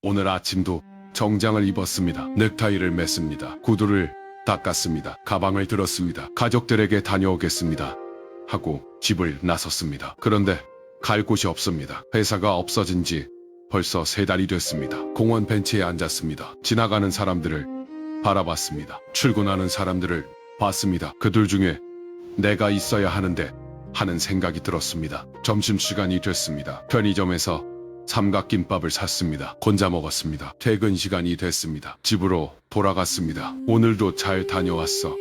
오늘 아침도 정장을 입었습니다. 넥타이를 맸습니다. 구두를 닦았습니다. 가방을 들었습니다. 가족들에게 다녀오겠습니다. 하고 집을 나섰습니다. 그런데 갈 곳이 없습니다. 회사가 없어진 지 벌써 3달이 됐습니다. 공원 벤치에 앉았습니다. 지나가는 사람들을 바라봤습니다. 출근하는 사람들을 봤습니다. 그들 중에 내가 있어야 하는데 하는 생각이 들었습니다. 점심시간이 됐습니다. 편의점에서 삼각김밥을 샀습니다. 혼자 먹었습니다. 퇴근 시간이 됐습니다. 집으로 돌아갔습니다. 오늘도 잘 다녀왔어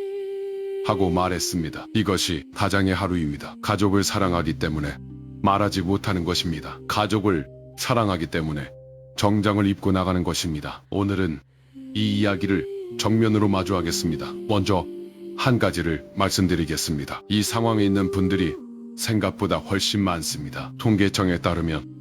하고 말했습니다. 이것이 가장의 하루입니다. 가족을 사랑하기 때문에 말하지 못하는 것입니다. 가족을 사랑하기 때문에 정장을 입고 나가는 것입니다. 오늘은 이 이야기를 정면으로 마주하겠습니다. 먼저 한 가지를 말씀드리겠습니다. 이 상황에 있는 분들이 생각보다 훨씬 많습니다. 통계청에 따르면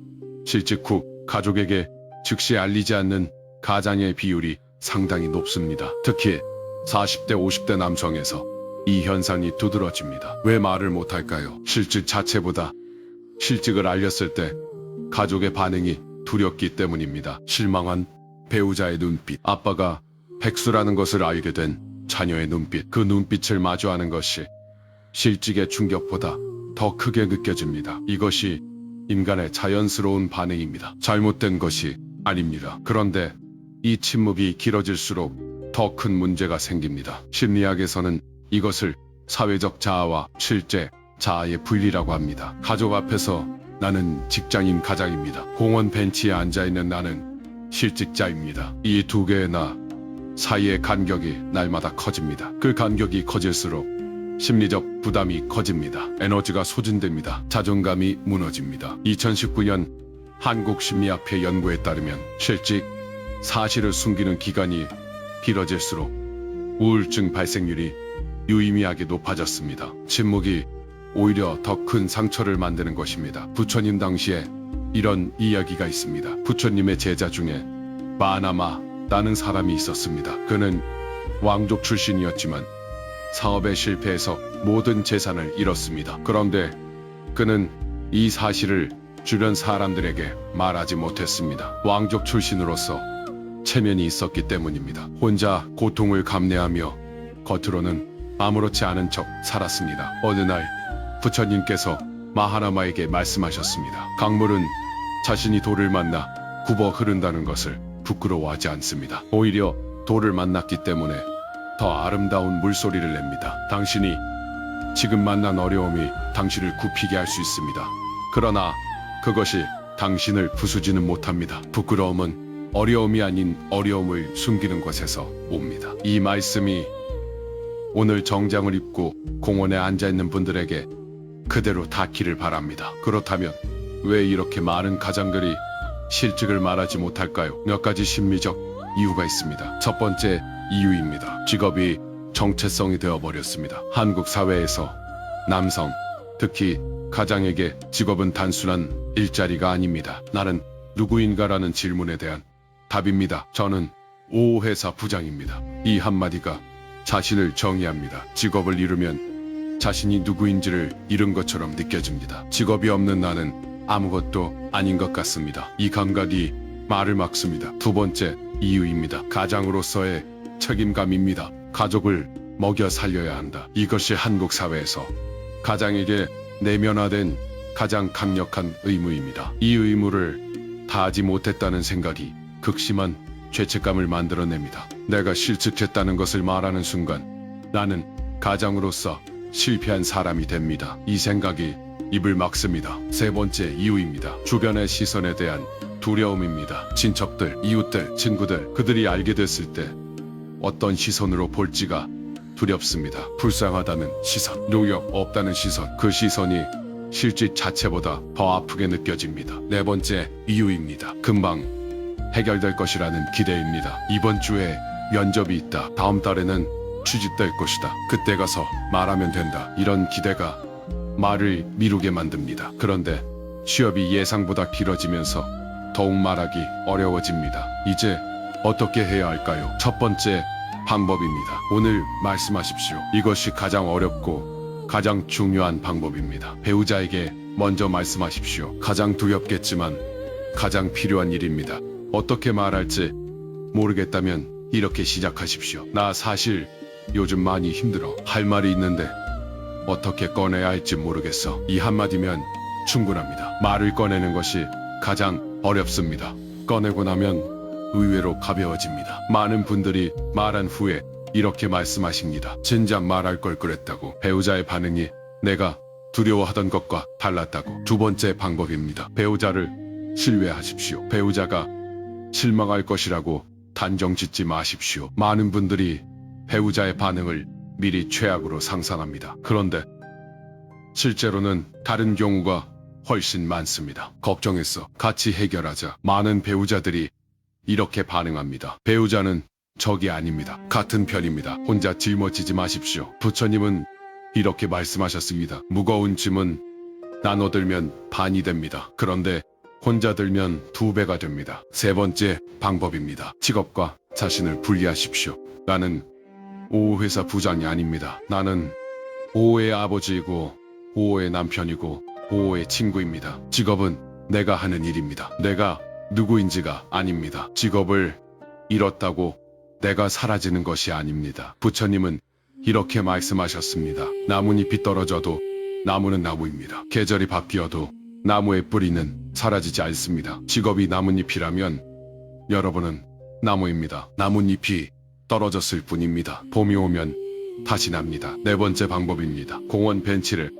실직 후 가족에게 즉시 알리지 않는 가장의 비율이 상당히 높습니다. 특히 40대 50대 남성에서 이 현상이 두드러집니다. 왜 말을 못할까요? 실직 자체보다 실직을 알렸을 때 가족의 반응이 두렵기 때문입니다. 실망한 배우자의 눈빛, 아빠가 백수라는 것을 알게 된 자녀의 눈빛, 그 눈빛을 마주하는 것이 실직의 충격보다 더 크게 느껴집니다. 이것이 인간의 자연스러운 반응입니다. 잘못된 것이 아닙니다. 그런데 이 침묵이 길어질수록 더 큰 문제가 생깁니다. 심리학에서는 이것을 사회적 자아와 실제 자아의 분리라고 합니다. 가족 앞에서 나는 직장인 가장입니다. 공원 벤치에 앉아있는 나는 실직자입니다. 이 두 개의 나 사이의 간격이 날마다 커집니다. 그 간격이 커질수록 심리적 부담이 커집니다. 에너지가 소진됩니다. 자존감이 무너집니다. 2019년 한국심리학회 연구에 따르면 실직 사실을 숨기는 기간이 길어질수록 우울증 발생률이 유의미하게 높아졌습니다. 침묵이 오히려 더 큰 상처를 만드는 것입니다. 부처님 당시에 이런 이야기가 있습니다. 부처님의 제자 중에 마나마라는 사람이 있었습니다. 그는 왕족 출신이었지만 사업에 실패해서 모든 재산을 잃었습니다. 그런데 그는 이 사실을 주변 사람들에게 말하지 못했습니다. 왕족 출신으로서 체면이 있었기 때문입니다. 혼자 고통을 감내하며 겉으로는 아무렇지 않은 척 살았습니다. 어느 날 부처님께서 마하나마에게 말씀하셨습니다. 강물은 자신이 돌을 만나 굽어 흐른다는 것을 부끄러워하지 않습니다. 오히려 돌을 만났기 때문에 더 아름다운 물소리를 냅니다. 당신이 지금 만난 어려움이 당신을 굽히게 할 수 있습니다. 그러나 그것이 당신을 부수지는 못합니다. 부끄러움은 어려움이 아닌 어려움을 숨기는 것에서 옵니다. 이 말씀이 오늘 정장을 입고 공원에 앉아있는 분들에게 그대로 닿기를 바랍니다. 그렇다면 왜 이렇게 많은 가장들이 실직을 말하지 못할까요? 몇 가지 심리적 이유가 있습니다. 첫 번째 이유입니다. 직업이 정체성이 되어버렸습니다. 한국 사회에서 남성, 특히 가장에게 직업은 단순한 일자리가 아닙니다. 나는 누구인가라는 질문에 대한 답입니다. 저는 오 회사 부장입니다. 이 한마디가 자신을 정의합니다. 직업을 잃으면 자신이 누구인지를 잃은 것처럼 느껴집니다. 직업이 없는 나는 아무것도 아닌 것 같습니다. 이 감각이 말을 막습니다. 두 번째 이유입니다. 가장으로서의 책임감입니다. 가족을 먹여 살려야 한다. 이것이 한국 사회에서 가장에게 내면화된 가장 강력한 의무입니다. 이 의무를 다하지 못했다는 생각이 극심한 죄책감을 만들어냅니다. 내가 실직했다는 것을 말하는 순간 나는 가장으로서 실패한 사람이 됩니다. 이 생각이 입을 막습니다. 세 번째 이유입니다. 주변의 시선에 대한 두려움입니다. 친척들, 이웃들, 친구들, 그들이 알게 됐을 때 어떤 시선으로 볼지가 두렵습니다. 불쌍하다는 시선, 노력 없다는 시선, 그 시선이 실직 자체보다 더 아프게 느껴집니다. 네 번째 이유입니다. 금방 해결될 것이라는 기대입니다. 이번 주에 면접이 있다. 다음 달에는 취직될 것이다. 그때 가서 말하면 된다. 이런 기대가 말을 미루게 만듭니다. 그런데 취업이 예상보다 길어지면서 더욱 말하기 어려워집니다. 이제 어떻게 해야 할까요? 첫 번째 방법입니다. 오늘 말씀하십시오. 이것이 가장 어렵고 가장 중요한 방법입니다. 배우자에게 먼저 말씀하십시오. 가장 두렵겠지만 가장 필요한 일입니다. 어떻게 말할지 모르겠다면 이렇게 시작하십시오. 나 사실 요즘 많이 힘들어. 할 말이 있는데 어떻게 꺼내야 할지 모르겠어. 이 한마디면 충분합니다. 말을 꺼내는 것이 가장 어렵습니다. 꺼내고 나면 의외로 가벼워집니다. 많은 분들이 말한 후에 이렇게 말씀하십니다. 진작 말할 걸 그랬다고. 배우자의 반응이 내가 두려워하던 것과 달랐다고. 두 번째 방법입니다. 배우자를 신뢰하십시오. 배우자가 실망할 것이라고 단정 짓지 마십시오. 많은 분들이 배우자의 반응을 미리 최악으로 상상합니다. 그런데 실제로는 다른 경우가 훨씬 많습니다. 걱정했어. 같이 해결하자. 많은 배우자들이 이렇게 반응합니다. 배우자는 적이 아닙니다. 같은 편입니다. 혼자 짊어지지 마십시오. 부처님은 이렇게 말씀하셨습니다. 무거운 짐은 나눠 들면 반이 됩니다. 그런데 혼자 들면 2배가 됩니다. 세 번째 방법입니다. 직업과 자신을 분리하십시오. 나는 5호 회사 부장이 아닙니다. 나는 5호의 아버지이고 5호의 남편이고 5호의 친구입니다. 직업은 내가 하는 일입니다. 내가 누구인지가 아닙니다. 직업을 잃었다고 내가 사라지는 것이 아닙니다. 부처님은 이렇게 말씀하셨습니다. 나뭇잎이 떨어져도 나무는 나무입니다. 계절이 바뀌어도 나무의 뿌리는 사라지지 않습니다. 직업이 나뭇잎이라면 여러분은 나무입니다. 나뭇잎이 떨어졌을 뿐입니다. 봄이 오면 다시 납니다. 네 번째 방법입니다. 공원 벤치를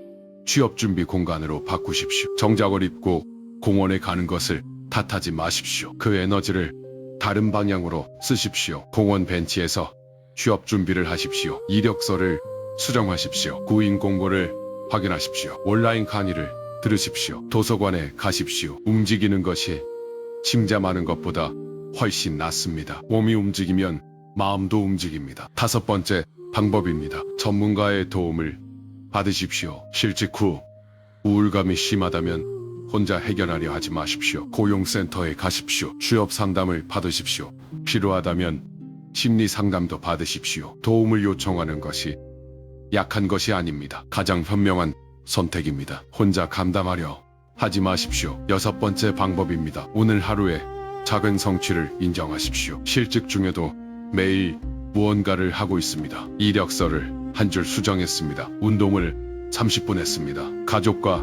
취업 준비 공간으로 바꾸십시오. 정장을 입고 공원에 가는 것을 탓하지 마십시오. 그 에너지를 다른 방향으로 쓰십시오. 공원 벤치에서 취업 준비를 하십시오. 이력서를 수정하십시오. 구인 공고를 확인하십시오. 온라인 강의를 들으십시오. 도서관에 가십시오. 움직이는 것이 침잠하는 것보다 훨씬 낫습니다. 몸이 움직이면 마음도 움직입니다. 다섯 번째 방법입니다. 전문가의 도움을 받으십시오. 실직 후 우울감이 심하다면 혼자 해결하려 하지 마십시오. 고용센터에 가십시오. 취업 상담을 받으십시오. 필요하다면 심리 상담도 받으십시오. 도움을 요청하는 것이 약한 것이 아닙니다. 가장 현명한 선택입니다. 혼자 감당하려 하지 마십시오. 여섯 번째 방법입니다. 오늘 하루의 작은 성취를 인정하십시오. 실직 중에도 매일 무언가를 하고 있습니다. 이력서를 한 줄 수정했습니다. 운동을 30분 했습니다. 가족과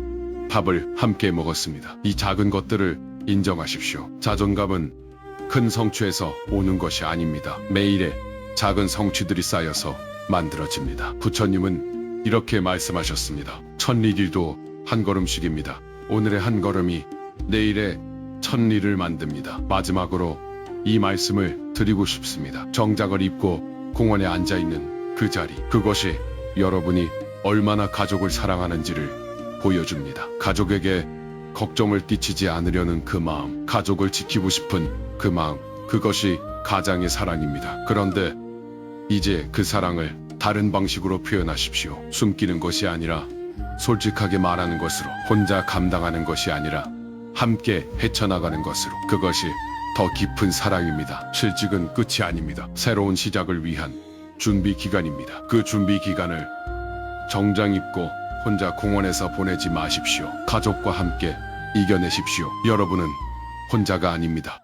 밥을 함께 먹었습니다. 이 작은 것들을 인정하십시오. 자존감은 큰 성취에서 오는 것이 아닙니다. 매일의 작은 성취들이 쌓여서 만들어집니다. 부처님은 이렇게 말씀하셨습니다. 천리길도 한 걸음씩입니다. 오늘의 한 걸음이 내일의 천리를 만듭니다. 마지막으로 이 말씀을 드리고 싶습니다. 정장을 입고 공원에 앉아있는 그 자리, 그것이 여러분이 얼마나 가족을 사랑하는지를 보여줍니다. 가족에게 걱정을 끼치지 않으려는 그 마음, 가족을 지키고 싶은 그 마음, 그것이 가장의 사랑입니다. 그런데 이제 그 사랑을 다른 방식으로 표현하십시오. 숨기는 것이 아니라 솔직하게 말하는 것으로, 혼자 감당하는 것이 아니라 함께 헤쳐나가는 것으로. 그것이 더 깊은 사랑입니다. 실직은 끝이 아닙니다. 새로운 시작을 위한 준비 기간입니다. 그 준비 기간을 정장 입고 혼자 공원에서 보내지 마십시오. 가족과 함께 이겨내십시오. 여러분은 혼자가 아닙니다.